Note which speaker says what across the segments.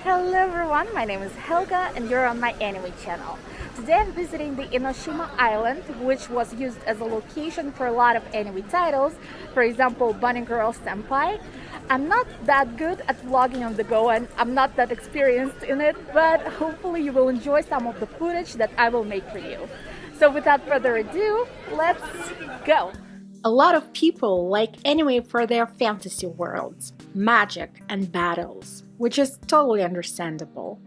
Speaker 1: Hello everyone, my name is Helga and you're on my anime channel. Today I'm visiting the Enoshima island, which was used as a location for a lot of anime titles, for example Bunny Girl Senpai. I'm not that good at vlogging on the go and I'm not that experienced in it, but hopefully you will enjoy some of the footage that I will make for you. So without further ado, let's go! A lot of people like anime for their fantasy worlds, magic, and battles, which is totally understandable.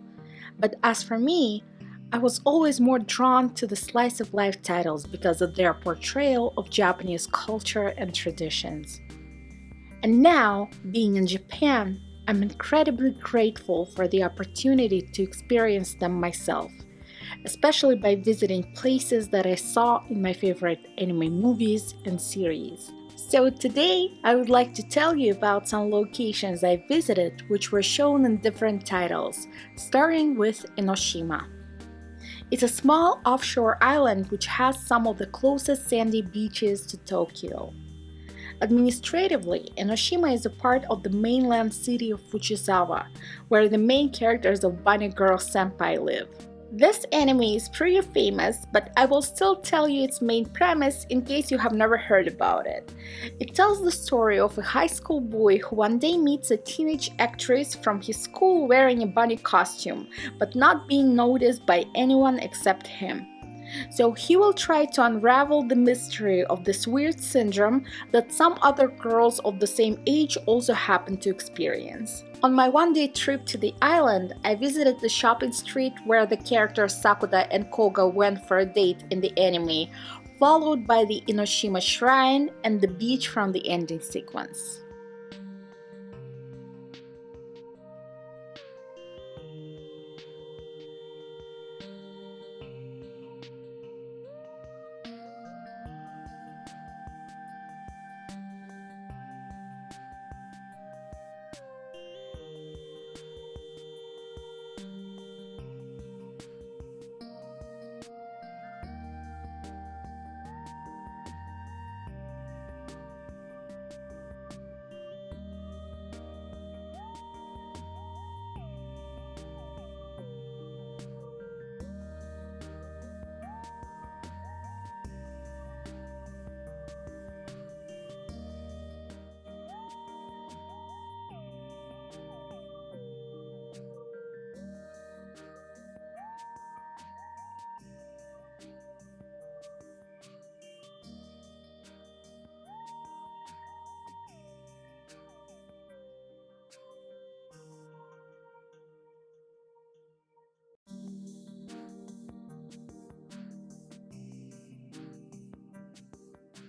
Speaker 1: But as for me, I was always more drawn to the slice of life titles because of their portrayal of Japanese culture and traditions. And now, being in Japan, I'm incredibly grateful for the opportunity to experience them myself, especially by visiting places that I saw in my favorite anime movies and series. So today, I would like to tell you about some locations I visited which were shown in different titles, starting with Enoshima. It's a small offshore island which has some of the closest sandy beaches to Tokyo. Administratively, Enoshima is a part of the mainland city of Fujisawa, where the main characters of Bunny Girl Senpai live. This anime is pretty famous, but I will still tell you its main premise in case you have never heard about it. It tells the story of a high school boy who one day meets a teenage actress from his school wearing a bunny costume, but not being noticed by anyone except him. So he will try to unravel the mystery of this weird syndrome that some other girls of the same age also happen to experience. On my one-day trip to the island, I visited the shopping street where the characters Sakura and Koga went for a date in the anime, followed by the Enoshima Shrine and the beach from the ending sequence.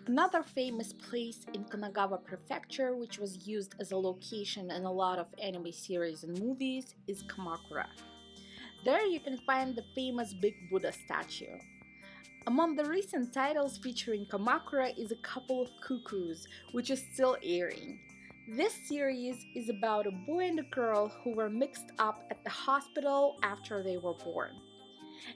Speaker 1: Another famous place in Kanagawa Prefecture, which was used as a location in a lot of anime series and movies, is Kamakura. There you can find the famous Big Buddha statue. Among the recent titles featuring Kamakura is A Couple of Cuckoos, which is still airing. This series is about a boy and a girl who were mixed up at the hospital after they were born.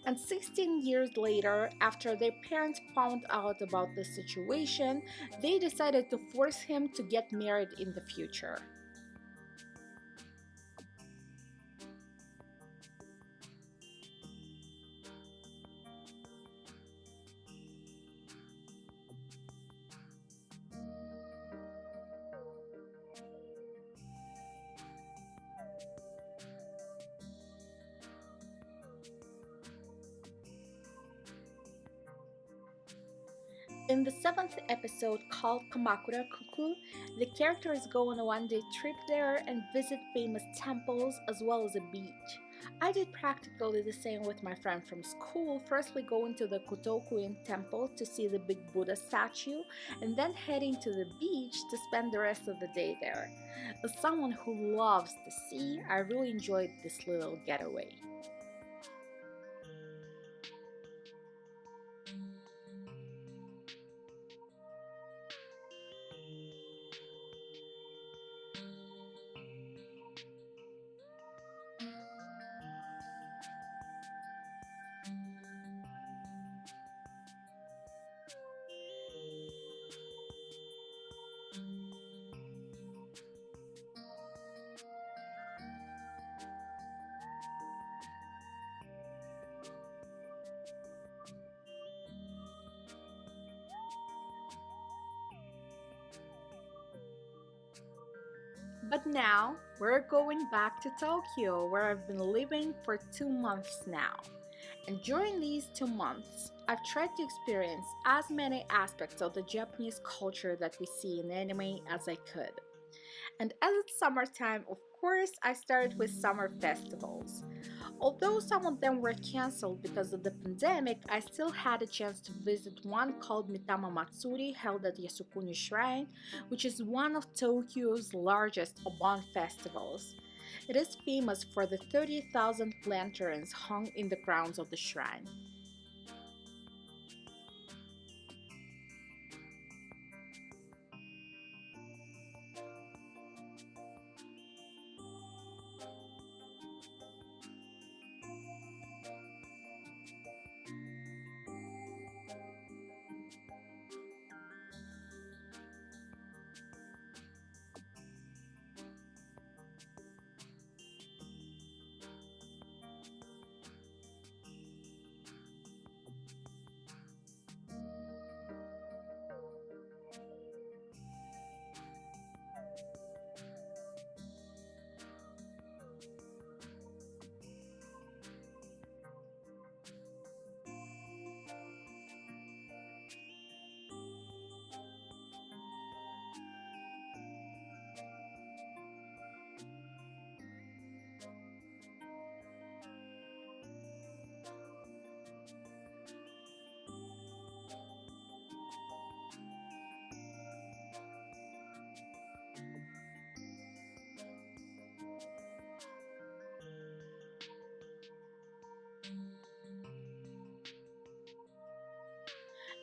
Speaker 1: And 16 years later, after their parents found out about the situation, they decided to force him to get married in the future. In the seventh episode called Kamakura Kuku, the characters go on a one-day trip there and visit famous temples as well as a beach. I did practically the same with my friend from school, firstly going to the Kotokuin temple to see the big Buddha statue and then heading to the beach to spend the rest of the day there. As someone who loves the sea, I really enjoyed this little getaway. But now we're going back to Tokyo, where I've been living for 2 months now. And during these 2 months, I've tried to experience as many aspects of the Japanese culture that we see in anime as I could. And as it's summertime, of course, I started with summer festivals. Although some of them were cancelled because of the pandemic, I still had a chance to visit one called Mitama Matsuri held at Yasukuni Shrine, which is one of Tokyo's largest Obon festivals. It is famous for the 30,000 lanterns hung in the grounds of the shrine.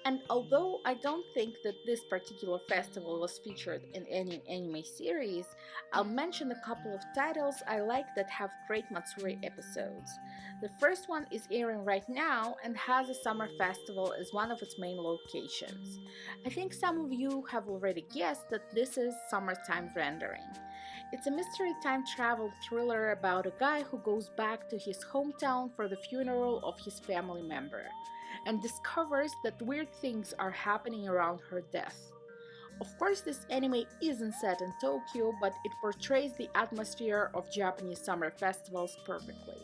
Speaker 1: And although I don't think that this particular festival was featured in any anime series, I'll mention a couple of titles I like that have great Matsuri episodes. The first one is airing right now and has a summer festival as one of its main locations. I think some of you have already guessed that this is Summertime Rendering. It's a mystery time travel thriller about a guy who goes back to his hometown for the funeral of his family member and discovers that weird things are happening around her death. Of course, this anime isn't set in Tokyo, but it portrays the atmosphere of Japanese summer festivals perfectly.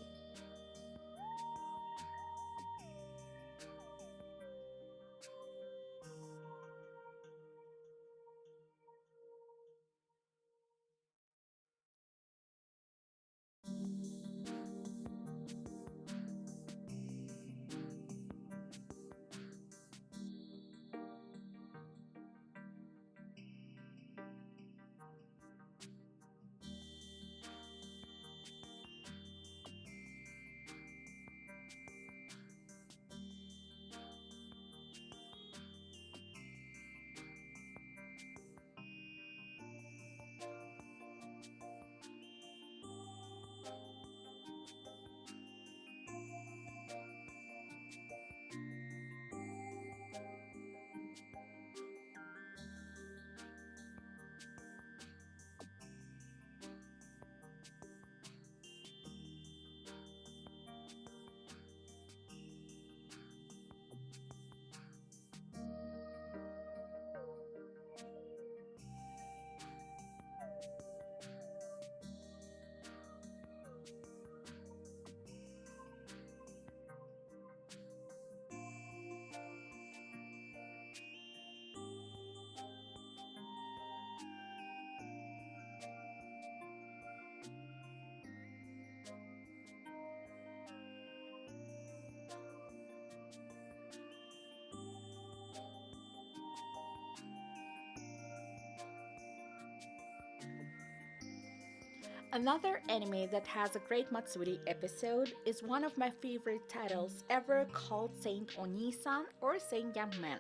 Speaker 1: Another anime that has a great Matsuri episode is one of my favorite titles ever called Saint Onisan or Saint Young Man.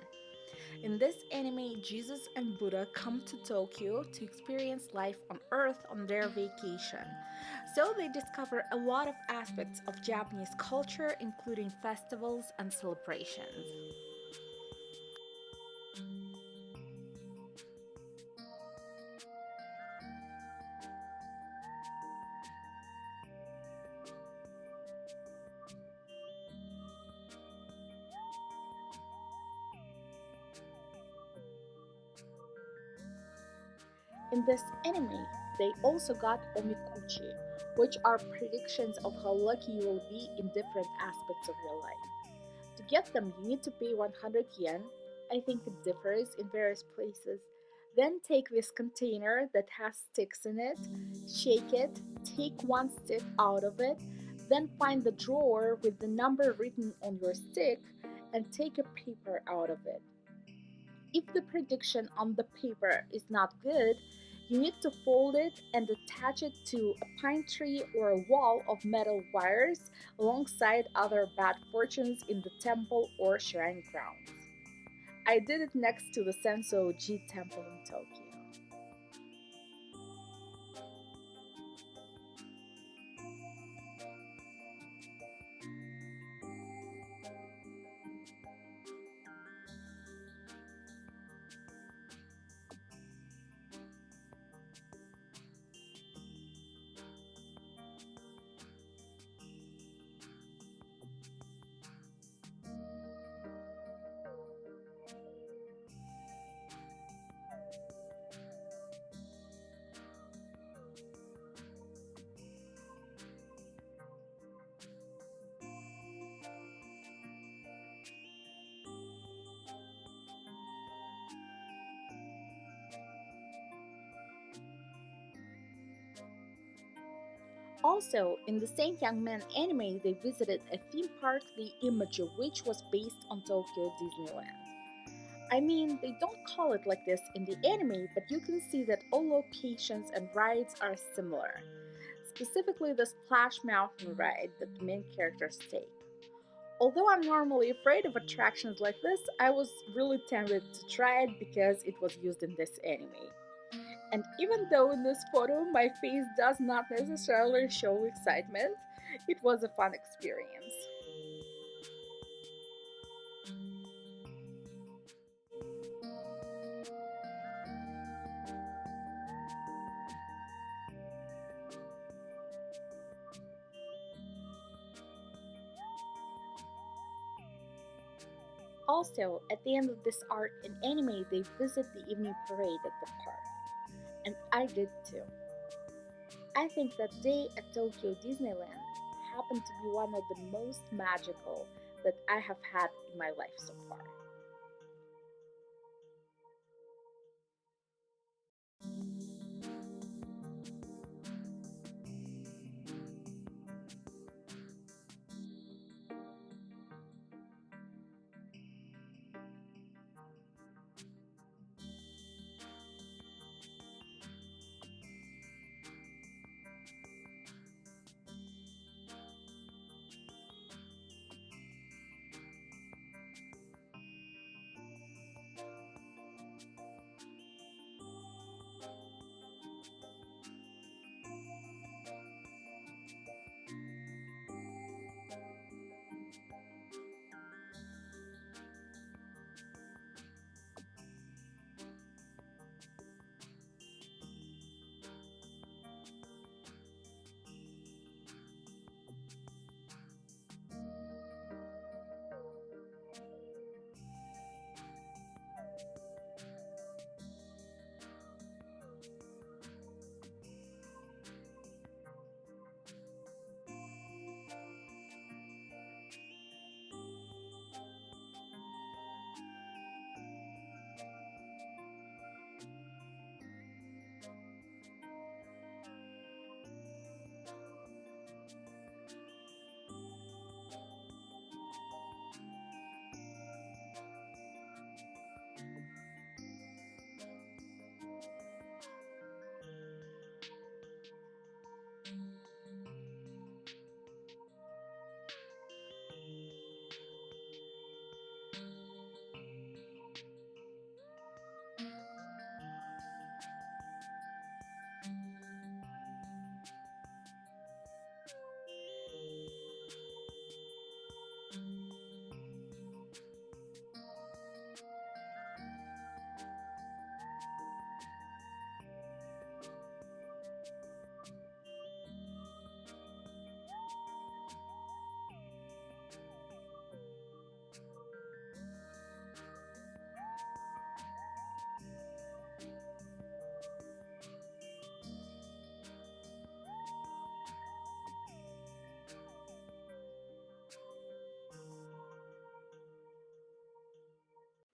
Speaker 1: In this anime, Jesus and Buddha come to Tokyo to experience life on Earth on their vacation. So they discover a lot of aspects of Japanese culture, including festivals and celebrations. In this anime, they also got omikuchi, which are predictions of how lucky you will be in different aspects of your life. To get them, you need to pay 100 yen. I think it differs in various places. Then take this container that has sticks in it, shake it, take one stick out of it, then find the drawer with the number written on your stick and take a paper out of it. If the prediction on the paper is not good, you need to fold it and attach it to a pine tree or a wall of metal wires alongside other bad fortunes in the temple or shrine grounds. I did it next to the Senso-ji temple in Tokyo. Also, in the Saint Young Man anime, they visited a theme park, the Image, which was based on Tokyo Disneyland. I mean, they don't call it like this in the anime, but you can see that all locations and rides are similar. Specifically, the Splash Mountain ride that the main characters take. Although I'm normally afraid of attractions like this, I was really tempted to try it because it was used in this anime. And even though in this photo my face does not necessarily show excitement, it was a fun experience. Also, at the end of this arc in anime, they visit the evening parade at the park. And I did too. I think that day at Tokyo Disneyland happened to be one of the most magical that I have had in my life so far.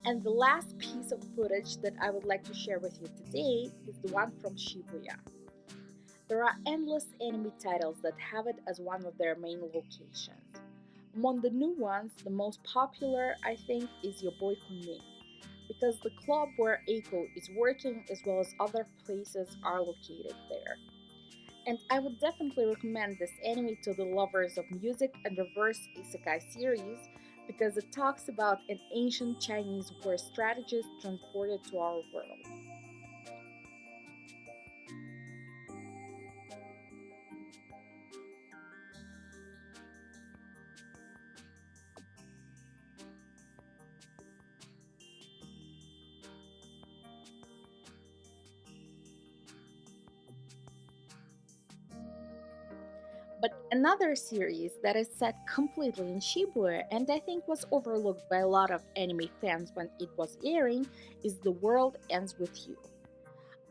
Speaker 1: And the last piece of footage that I would like to share with you today is the one from Shibuya. There are endless anime titles that have it as one of their main locations. Among the new ones, the most popular, I think, is Your Boy Kunmi, because the club where Eiko is working as well as other places are located there. And I would definitely recommend this anime to the lovers of music and reverse isekai series because it talks about an ancient Chinese war strategist transported to our world. But another series that is set completely in Shibuya and I think was overlooked by a lot of anime fans when it was airing is The World Ends With You.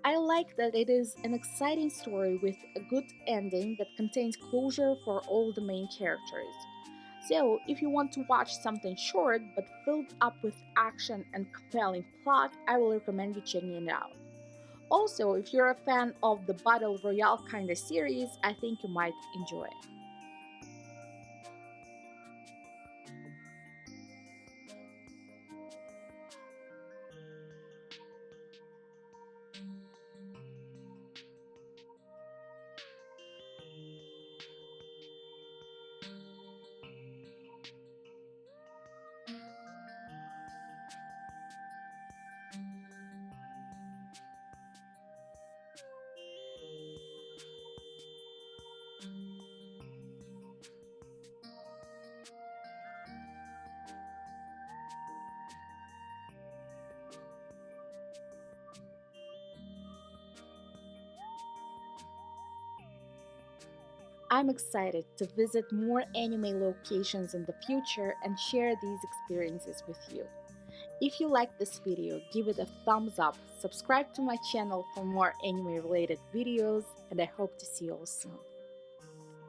Speaker 1: I like that it is an exciting story with a good ending that contains closure for all the main characters. So, if you want to watch something short but filled up with action and compelling plot, I will recommend you checking it out. Also, if you're a fan of the Battle Royale kind of series, I think you might enjoy it. I'm excited to visit more anime locations in the future and share these experiences with you. If you liked this video, give it a thumbs up, subscribe to my channel for more anime related videos, and I hope to see you all soon.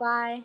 Speaker 1: Bye!